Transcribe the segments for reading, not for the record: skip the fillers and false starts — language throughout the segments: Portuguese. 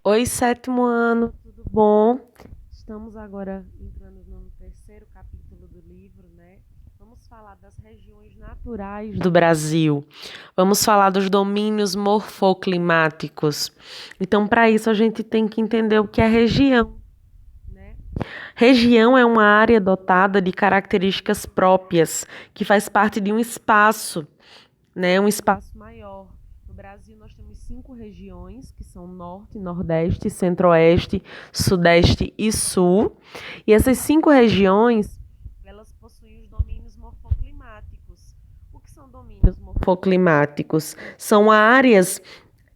Oi, sétimo ano, tudo bom? Estamos agora entrando no terceiro capítulo do livro, né? Vamos falar das regiões naturais do Brasil. Vamos falar dos domínios morfoclimáticos. Então, para isso, a gente tem que entender o que é região, né? Região é uma área dotada de características próprias, que faz parte de um espaço, né? Um espaço maior. No Brasil, nós temos 5 regiões, que são Norte, Nordeste, Centro-Oeste, Sudeste e Sul. E essas 5 regiões, elas possuem os domínios morfoclimáticos. O que são domínios morfoclimáticos? São áreas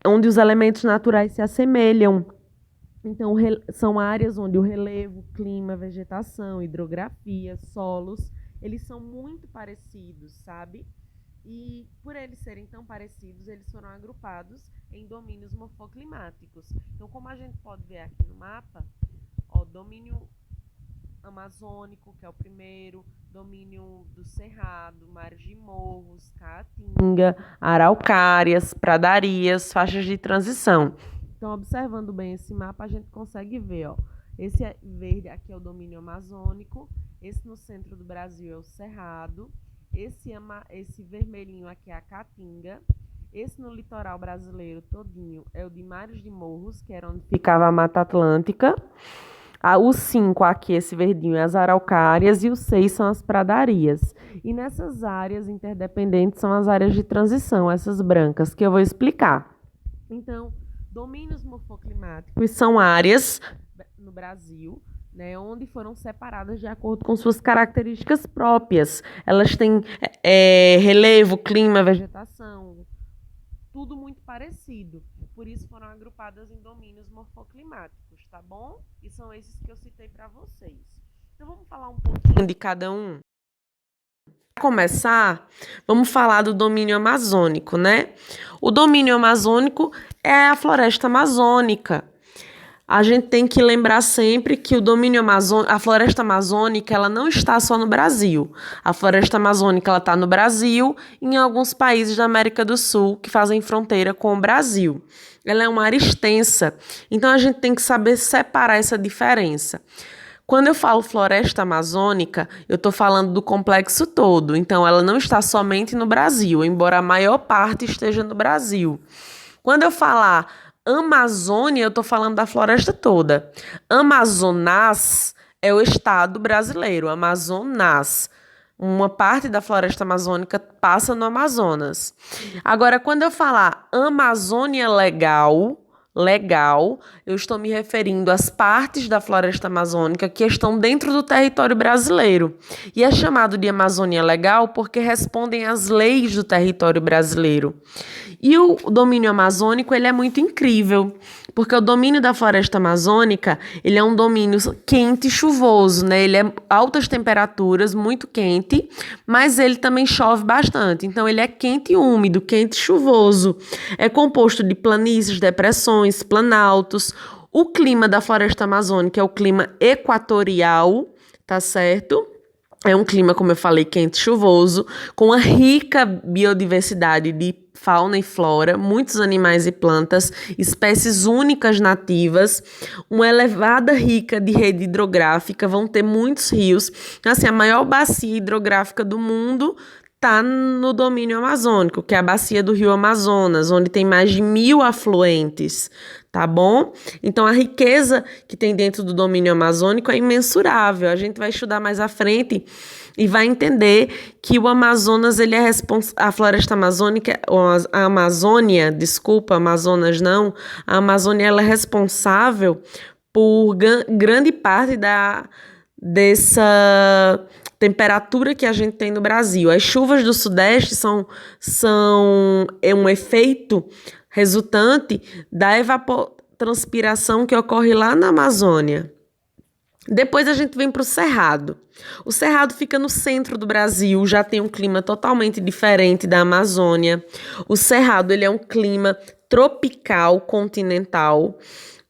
onde os elementos naturais se assemelham. Então, são áreas onde o relevo, clima, vegetação, hidrografia, solos, eles são muito parecidos, sabe? E por eles serem tão parecidos, eles foram agrupados em domínios morfoclimáticos. Então, como a gente pode ver aqui no mapa, ó, domínio amazônico, que é o primeiro, domínio do cerrado, mares de morros, caatinga, araucárias, pradarias, faixas de transição. Então, observando bem esse mapa, a gente consegue ver, ó, esse verde aqui é o domínio amazônico, esse no centro do Brasil é o cerrado, esse vermelhinho aqui é a caatinga, esse no litoral brasileiro todinho é o de mares de morros, que era onde ficava a Mata Atlântica. O 5 aqui, esse verdinho, é as araucárias, e o 6 são as pradarias. E nessas áreas interdependentes são as áreas de transição, essas brancas, que eu vou explicar. Então, domínios morfoclimáticos são áreas no Brasil, né, onde foram separadas de acordo com suas características próprias. Elas têm relevo, clima, vegetação, tudo muito parecido. Por isso foram agrupadas em domínios morfoclimáticos, tá bom? E são esses que eu citei para vocês. Então vamos falar um pouquinho de cada um. Para começar, vamos falar do domínio amazônico, né? O domínio amazônico é a floresta amazônica. A gente tem que lembrar sempre que o domínio amazônico, a floresta amazônica, ela não está só no Brasil. A floresta amazônica, ela está no Brasil e em alguns países da América do Sul que fazem fronteira com o Brasil. Ela é uma área extensa, então a gente tem que saber separar essa diferença. Quando eu falo floresta amazônica, eu estou falando do complexo todo. Então, ela não está somente no Brasil, embora a maior parte esteja no Brasil. Quando eu falar Amazônia, eu estou falando da floresta toda. Amazonas é o estado brasileiro, Amazonas. Uma parte da floresta amazônica passa no Amazonas. Agora, quando eu falar Amazônia legal, eu estou me referindo às partes da floresta amazônica que estão dentro do território brasileiro. E é chamado de Amazônia Legal porque respondem às leis do território brasileiro. E o domínio amazônico, ele é muito incrível, porque o domínio da floresta amazônica, ele é um domínio quente e chuvoso, né? Ele é altas temperaturas, muito quente, mas ele também chove bastante. Então, ele é quente e úmido, quente e chuvoso. É composto de planícies, depressões, planaltos. O clima da floresta amazônica é o clima equatorial, tá certo? É um clima, como eu falei, quente e chuvoso, com uma rica biodiversidade de fauna e flora, muitos animais e plantas, espécies únicas nativas, uma elevada rica de rede hidrográfica, vão ter muitos rios. Assim, a maior bacia hidrográfica do mundo está no domínio amazônico, que é a bacia do Rio Amazonas, onde tem mais de 1.000 afluentes, tá bom? Então, a riqueza que tem dentro do domínio amazônico é imensurável. A gente vai estudar mais à frente e vai entender que o Amazonas, ele é a floresta amazônica, a Amazônia, desculpa, Amazonas não, a Amazônia, ela é responsável por grande parte dessa temperatura que a gente tem no Brasil. As chuvas do Sudeste são um efeito resultante da evapotranspiração que ocorre lá na Amazônia. Depois a gente vem para o Cerrado. O Cerrado fica no centro do Brasil, já tem um clima totalmente diferente da Amazônia. O Cerrado, ele é um clima tropical continental,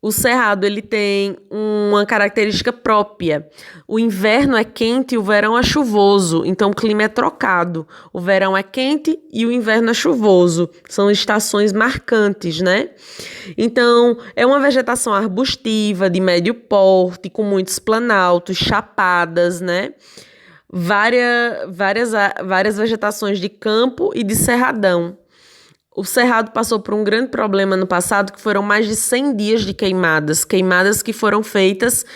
O cerrado ele tem uma característica própria. O inverno é quente e o verão é chuvoso, então o clima é trocado. O verão é quente e o inverno é chuvoso. São estações marcantes, né? Então, é uma vegetação arbustiva de médio porte, com muitos planaltos, chapadas, né? Várias vegetações de campo e de cerradão. O Cerrado passou por um grande problema no passado, que foram mais de 100 dias de queimadas. Queimadas que foram feitas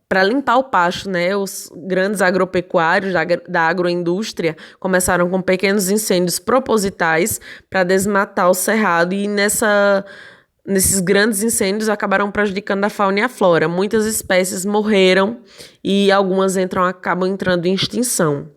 para limpar o pasto, né? Os grandes agropecuários da agroindústria começaram com pequenos incêndios propositais para desmatar o cerrado e nesses grandes incêndios acabaram prejudicando a fauna e a flora. Muitas espécies morreram e algumas acabam entrando em extinção.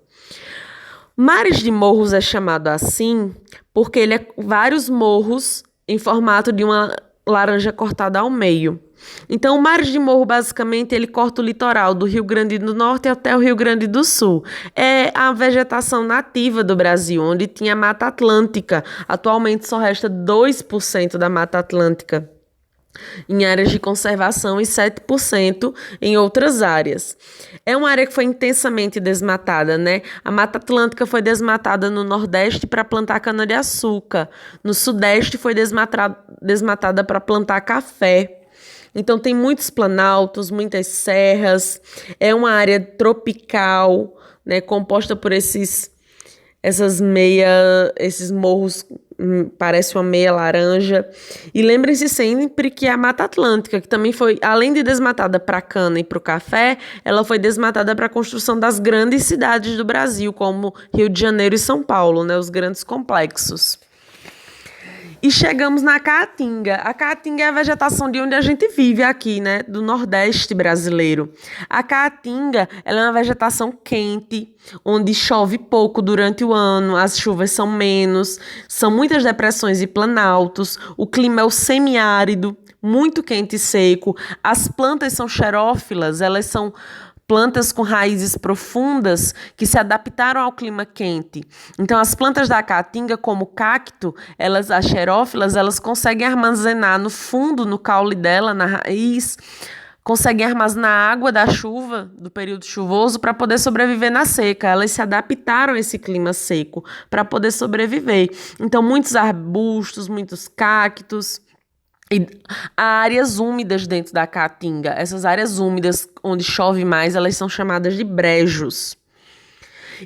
Mares de Morros é chamado assim porque ele é vários morros em formato de uma laranja cortada ao meio. Então, o Mares de Morro, basicamente, ele corta o litoral do Rio Grande do Norte até o Rio Grande do Sul. É a vegetação nativa do Brasil, onde tinha Mata Atlântica. Atualmente, só resta 2% da Mata Atlântica em áreas de conservação e 7% em outras áreas. É uma área que foi intensamente desmatada, né? A Mata Atlântica foi desmatada no Nordeste para plantar cana-de-açúcar. No Sudeste foi desmatada para plantar café. Então tem muitos planaltos, muitas serras. É uma área tropical, né? Composta por esses morros, parece uma meia laranja. E lembrem-se sempre que a Mata Atlântica, que também foi, além de desmatada para a cana e para o café, ela foi desmatada para a construção das grandes cidades do Brasil, como Rio de Janeiro e São Paulo, né, os grandes complexos. E chegamos na Caatinga. A Caatinga é a vegetação de onde a gente vive aqui, né? Do Nordeste brasileiro. A Caatinga, ela é uma vegetação quente, onde chove pouco durante o ano, as chuvas são menos, são muitas depressões e planaltos, o clima é o semiárido, muito quente e seco. As plantas são xerófilas, elas são plantas com raízes profundas que se adaptaram ao clima quente. Então, as plantas da caatinga, como o cacto, as xerófilas, elas conseguem armazenar no fundo, no caule dela, na raiz, conseguem armazenar a água da chuva, do período chuvoso, para poder sobreviver na seca. Elas se adaptaram a esse clima seco para poder sobreviver. Então, muitos arbustos, muitos cactos. E há áreas úmidas dentro da caatinga. Essas áreas úmidas onde chove mais, elas são chamadas de brejos.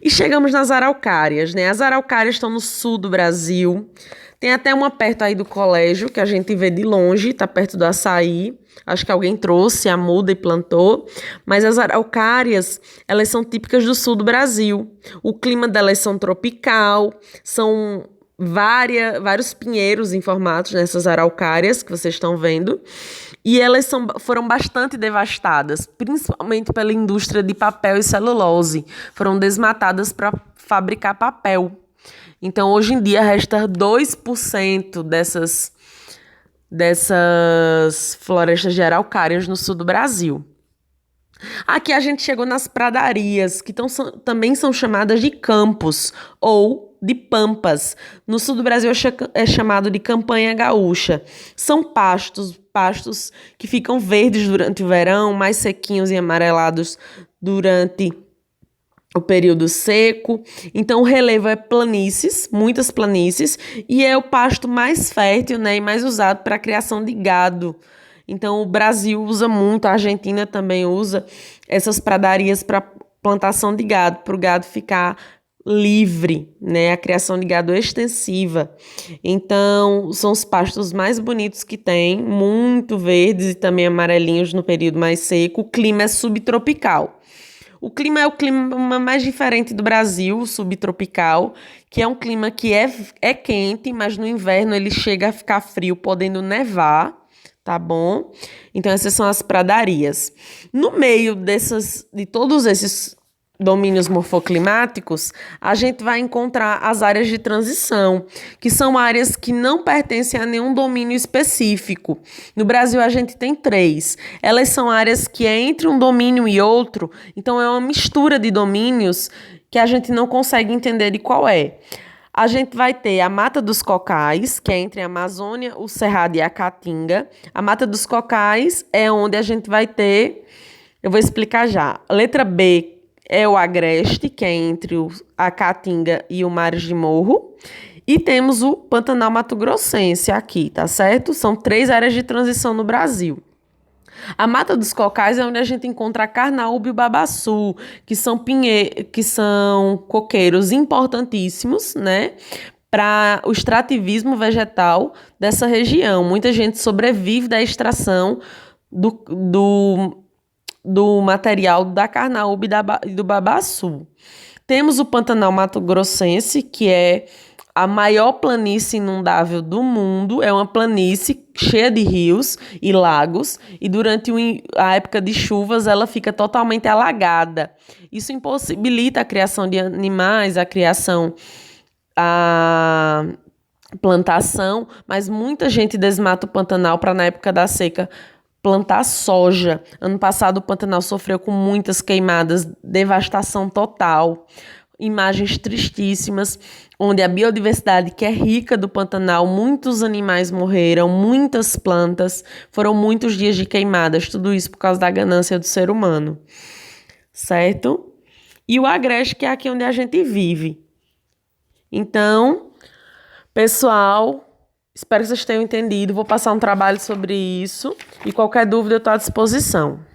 E chegamos nas araucárias, né? As araucárias estão no sul do Brasil. Tem até uma perto aí do colégio, que a gente vê de longe, está perto do açaí. Acho que alguém trouxe a muda e plantou. Mas as araucárias, elas são típicas do sul do Brasil. O clima delas são tropical, são vários pinheiros em formatos nessas araucárias que vocês estão vendo, e elas foram bastante devastadas, principalmente pela indústria de papel e celulose. Foram desmatadas para fabricar papel. Então, hoje em dia, resta 2% dessas florestas de araucárias no sul do Brasil. Aqui a gente chegou nas pradarias, que também são chamadas de campos ou de pampas. No sul do Brasil é chamado de campanha gaúcha. São pastos que ficam verdes durante o verão, mais sequinhos e amarelados durante o período seco. Então o relevo é planícies, muitas planícies, e é o pasto mais fértil, né, e mais usado para a criação de gado. Então o Brasil usa muito, a Argentina também usa essas pradarias para plantação de gado, para o gado ficar livre, né? A criação de gado extensiva. Então, são os pastos mais bonitos que tem, muito verdes e também amarelinhos no período mais seco. O clima é subtropical. O clima é o clima mais diferente do Brasil, o subtropical, que é um clima que é quente, mas no inverno ele chega a ficar frio, podendo nevar, tá bom? Então, essas são as pradarias. No meio de todos esses domínios morfoclimáticos, a gente vai encontrar as áreas de transição, que são áreas que não pertencem a nenhum domínio específico. No Brasil, a gente tem 3. Elas são áreas que é entre um domínio e outro, então é uma mistura de domínios que a gente não consegue entender de qual é. A gente vai ter a Mata dos Cocais, que é entre a Amazônia, o Cerrado e a Caatinga. A Mata dos Cocais é onde a gente vai ter, eu vou explicar já. Letra B é o Agreste, que é entre a Caatinga e o Mares de Morro. E temos o Pantanal Mato Grossense aqui, tá certo? São 3 áreas de transição no Brasil. A Mata dos Cocais é onde a gente encontra a carnaúba e o babaçu, que são coqueiros importantíssimos, né, para o extrativismo vegetal dessa região. Muita gente sobrevive da extração do, do, do material da carnaúba e do babaçu. Temos o Pantanal Mato Grossense, que é a maior planície inundável do mundo. É uma planície cheia de rios e lagos, e durante a época de chuvas ela fica totalmente alagada. Isso impossibilita a criação de animais, a plantação, mas muita gente desmata o Pantanal para, na época da seca, plantar soja. Ano passado o Pantanal sofreu com muitas queimadas, devastação total, imagens tristíssimas, onde a biodiversidade que é rica do Pantanal, muitos animais morreram, muitas plantas, foram muitos dias de queimadas, tudo isso por causa da ganância do ser humano, certo? E o Agreste, que é aqui onde a gente vive. Então, pessoal, espero que vocês tenham entendido. Vou passar um trabalho sobre isso e qualquer dúvida eu estou à disposição.